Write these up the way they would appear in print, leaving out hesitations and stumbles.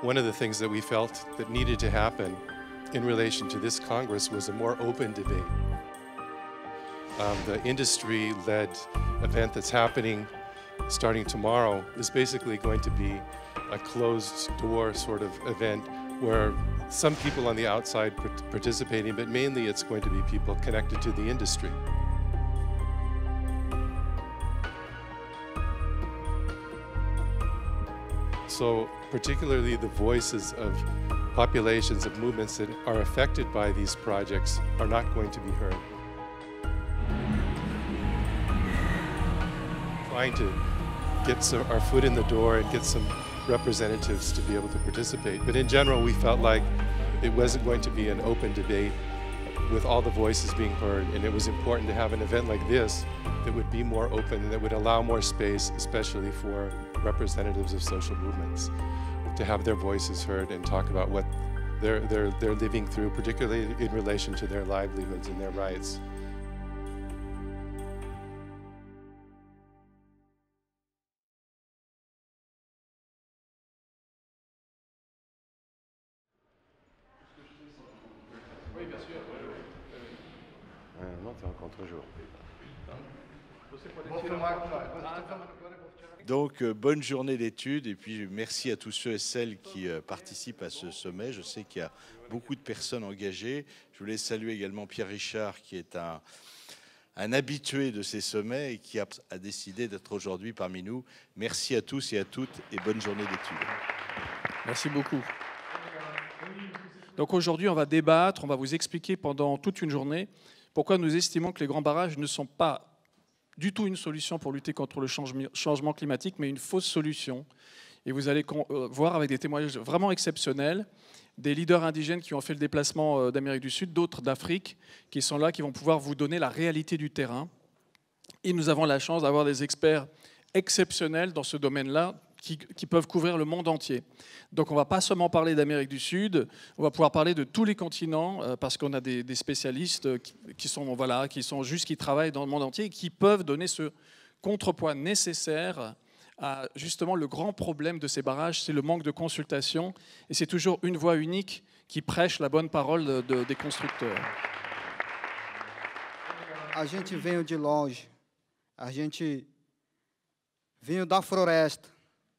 One of the things that we felt that needed to happen in relation to this Congress was a more open debate. The industry-led event that's happening starting tomorrow is basically going to be a closed-door sort of event where some people on the outside participating, but mainly it's going to be people connected to the industry. So particularly the voices of populations, of movements that are affected by these projects are not going to be heard. Trying to get our foot in the door and get some representatives to be able to participate. But in general, we felt like it wasn't going to be an open debate with all the voices being heard, and it was important to have an event like this that would be more open and that would allow more space, especially for representatives of social movements, to have their voices heard and talk about what they're living through, particularly in relation to their livelihoods and their rights. Non, t'es en contre-jour. Donc, bonne journée d'études et puis merci à tous ceux et celles qui participent à ce sommet. Je sais qu'il y a beaucoup de personnes engagées. Je voulais saluer également Pierre Richard qui est un habitué de ces sommets et qui a décidé d'être aujourd'hui parmi nous. Merci à tous et à toutes et bonne journée d'études. Merci beaucoup. Donc aujourd'hui, on va débattre, on va vous expliquer pendant toute une journée pourquoi nous estimons que les grands barrages ne sont pas du tout une solution pour lutter contre le changement climatique, mais une fausse solution. Et vous allez voir avec des témoignages vraiment exceptionnels, des leaders indigènes qui ont fait le déplacement d'Amérique du Sud, d'autres d'Afrique, qui sont là, qui vont pouvoir vous donner la réalité du terrain. Et nous avons la chance d'avoir des experts exceptionnels dans ce domaine-là, qui peuvent couvrir le monde entier. Donc on ne va pas seulement parler d'Amérique du Sud, on va pouvoir parler de tous les continents, parce qu'on a des spécialistes qui travaillent dans le monde entier et qui peuvent donner ce contrepoids nécessaire à justement le grand problème de ces barrages, c'est le manque de consultation, et c'est toujours une voix unique qui prêche la bonne parole des constructeurs. A gente veio de longe, a gente veio da floresta,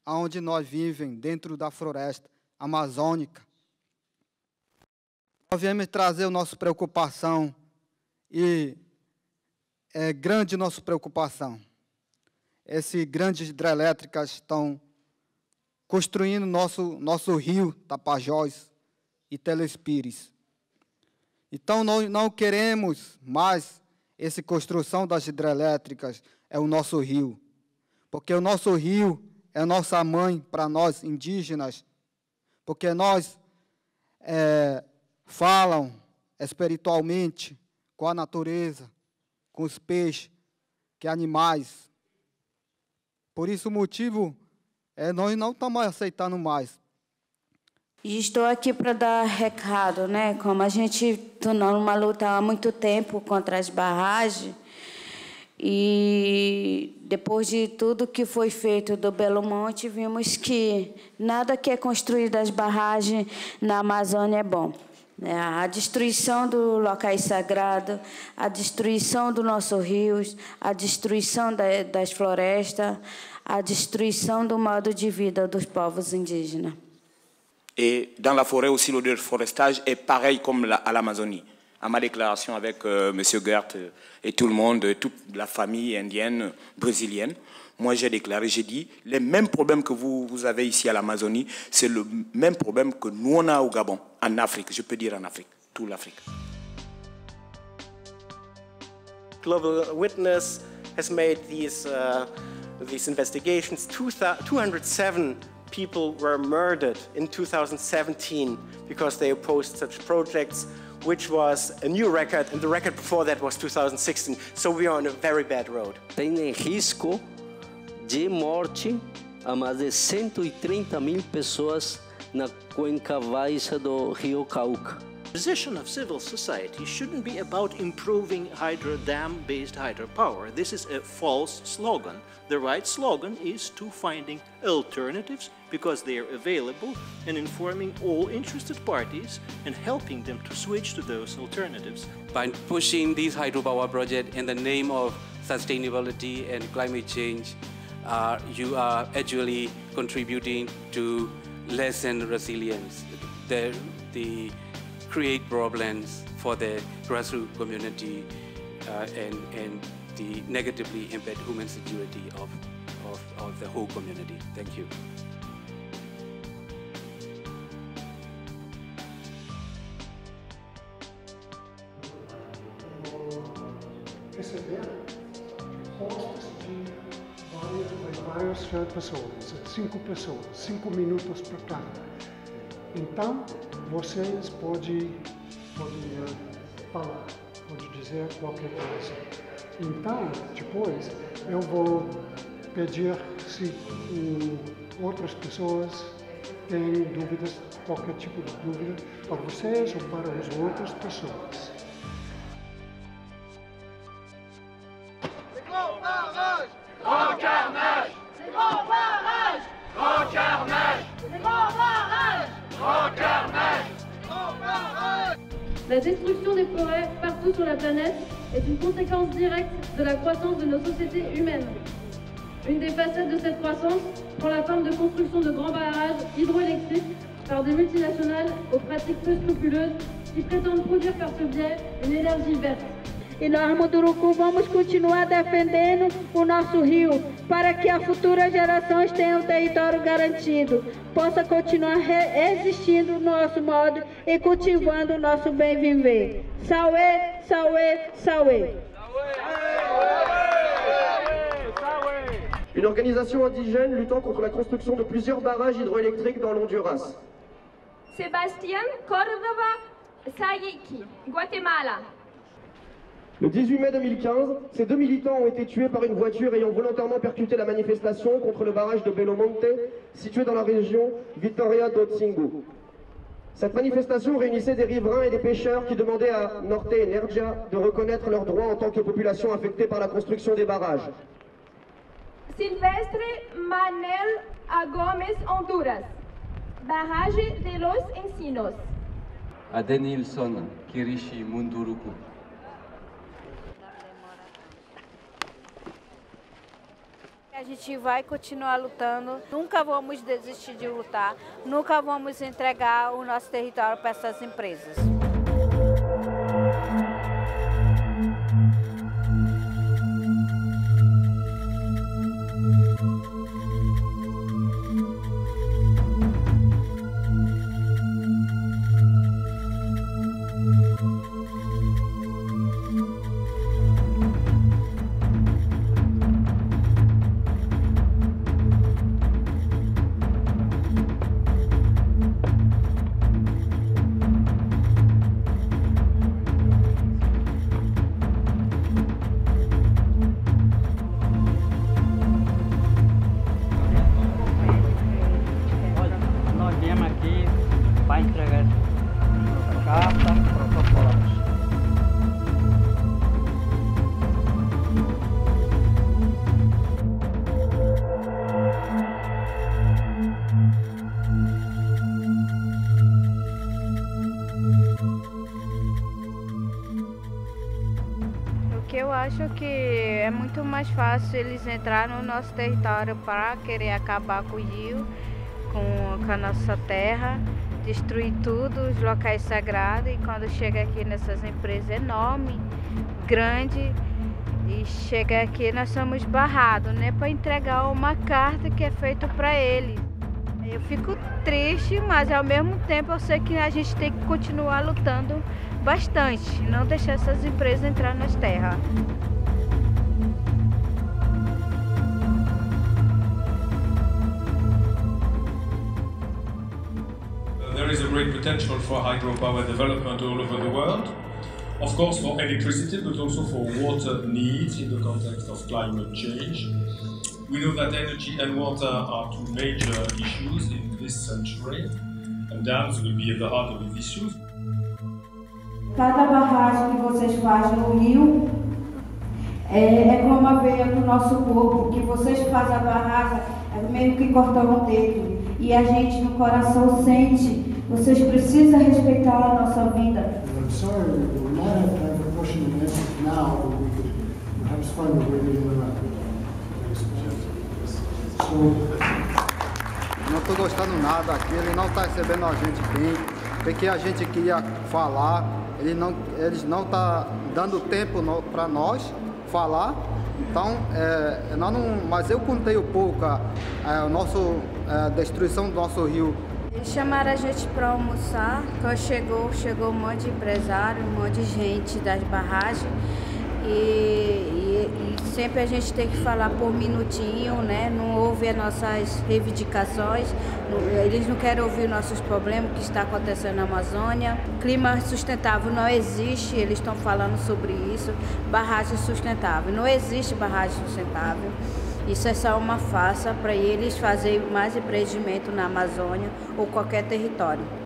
onde nós vivemos, dentro da floresta amazônica. Nós viemos trazer a nossa preocupação, e é grande nossa preocupação. Essas grandes hidrelétricas estão construindo nosso rio Tapajós e Telespires. Então, nós não queremos mais essa construção das hidrelétricas, é o nosso rio. Porque o nosso rio é a nossa mãe para nós indígenas, porque nós falam espiritualmente com a natureza, com os peixes, com animais. Por isso o motivo nós não estamos aceitando mais. E estou aqui para dar recado, né? Como a gente está numa luta há muito tempo contra as barragens, e depois de tudo que foi feito do Belo Monte, vimos que nada que é construído das barragens na Amazônia é bom. A destruição dos locais sagrados, a destruição dos nossos rios, a destruição das florestas, a destruição do modo de vida dos povos indígenas. Et dans la forêt aussi, le déforestage est pareil comme à l'Amazonie. À ma déclaration avec M. Gert et tout le monde, toute la famille indienne, brésilienne, moi j'ai déclaré, j'ai dit, les mêmes problèmes que vous avez ici à l'Amazonie, c'est le même problème que nous on a au Gabon, en Afrique, je peux dire en Afrique, toute l'Afrique. Global Witness has made these investigations. 207 people were murdered in 2017 because they opposed such projects, which was a new record, and the record before that was 2016. So we are on a very bad road. Tem risco de morte a mais de 130 mil pessoas na cuenca baixa do Rio Cauca. The position of civil society shouldn't be about improving hydro dam-based hydropower. This is a false slogan. The right slogan is to finding alternatives because they are available and informing all interested parties and helping them to switch to those alternatives. By pushing these hydropower projects in the name of sustainability and climate change, you are actually contributing to lessen resilience. They create problems for the grassroots community and the negatively impact human security of the whole community. Thank you. Receber postos de várias pessoas, 5 pessoas, 5 minutos para cada. Então, vocês podem falar, podem dizer qualquer coisa. Então, depois, eu vou pedir se outras pessoas têm dúvidas, qualquer tipo de dúvida, para vocês ou para as outras pessoas. La destruction des forêts partout sur la planète est une conséquence directe de la croissance de nos sociétés humaines. Une des facettes de cette croissance prend la forme de construction de grands barrages hydroélectriques par des multinationales aux pratiques peu scrupuleuses qui prétendent produire par ce biais une énergie verte. E nós, Munduruku, vamos continuar defendendo o nosso rio para que as futuras gerações tenham um território garantido, possa continuar existindo o nosso modo e cultivando o nosso bem viver. Sauê, sauê, sauê. Une organisation indigène luttant contre la construction de plusieurs barrages hydroélectriques dans l'Honduras. Sébastien Córdoba Sayiki, Guatemala. Le 18 mai 2015, ces 2 militants ont été tués par une voiture ayant volontairement percuté la manifestation contre le barrage de Belo Monte, situé dans la région Vitória do Xingu. Cette manifestation réunissait des riverains et des pêcheurs qui demandaient à Norte Energia de reconnaître leurs droits en tant que population affectée par la construction des barrages. Silvestre Manel Gomes, Honduras. Barrage de los Encinos. Adenilson Kirishi Munduruku. A gente vai continuar lutando, nunca vamos desistir de lutar, nunca vamos entregar o nosso território para essas empresas. Eu acho que é muito mais fácil eles entrar no nosso território para querer acabar com o rio, com a nossa terra, destruir tudo, os locais sagrados, e quando chega aqui nessas empresas enormes, grandes, e chega aqui nós somos barrados, né, para entregar uma carta que é feita para eles. Eu fico triste, mas ao mesmo tempo eu sei que a gente tem que continuar lutando bastante, não deixar essas empresas entrar nas terras. There is a great potential for hydropower development all over the world. Of course for electricity, but also for water needs in the context of climate change. We know that energy and water are two major issues in this century, and dams will be at the heart of these issues. Cada barragem que vocês fazem no rio é como uma veia do nosso corpo, que vocês fazem a barragem, é meio que cortam o dedo. E a gente no coração sente, vocês precisam respeitar a nossa vida. I'm sorry, we will not have time for question and answers now, but we could perhaps find a way to interact with Não estou gostando nada aqui, ele não está recebendo a gente bem, porque a gente queria falar, eles não estão dando tempo para nós falar, então, mas eu contei um pouco a destruição do nosso rio. Eles chamaram a gente para almoçar, quando chegou um monte de empresário, um monte de gente das barragens, e sempre a gente tem que falar por minutinho, né? Não ouve as nossas reivindicações, eles não querem ouvir nossos problemas, o que está acontecendo na Amazônia. Clima sustentável não existe, eles estão falando sobre isso, barragem sustentável. Não existe barragem sustentável. Isso é só uma farsa para eles fazerem mais empreendimento na Amazônia ou qualquer território.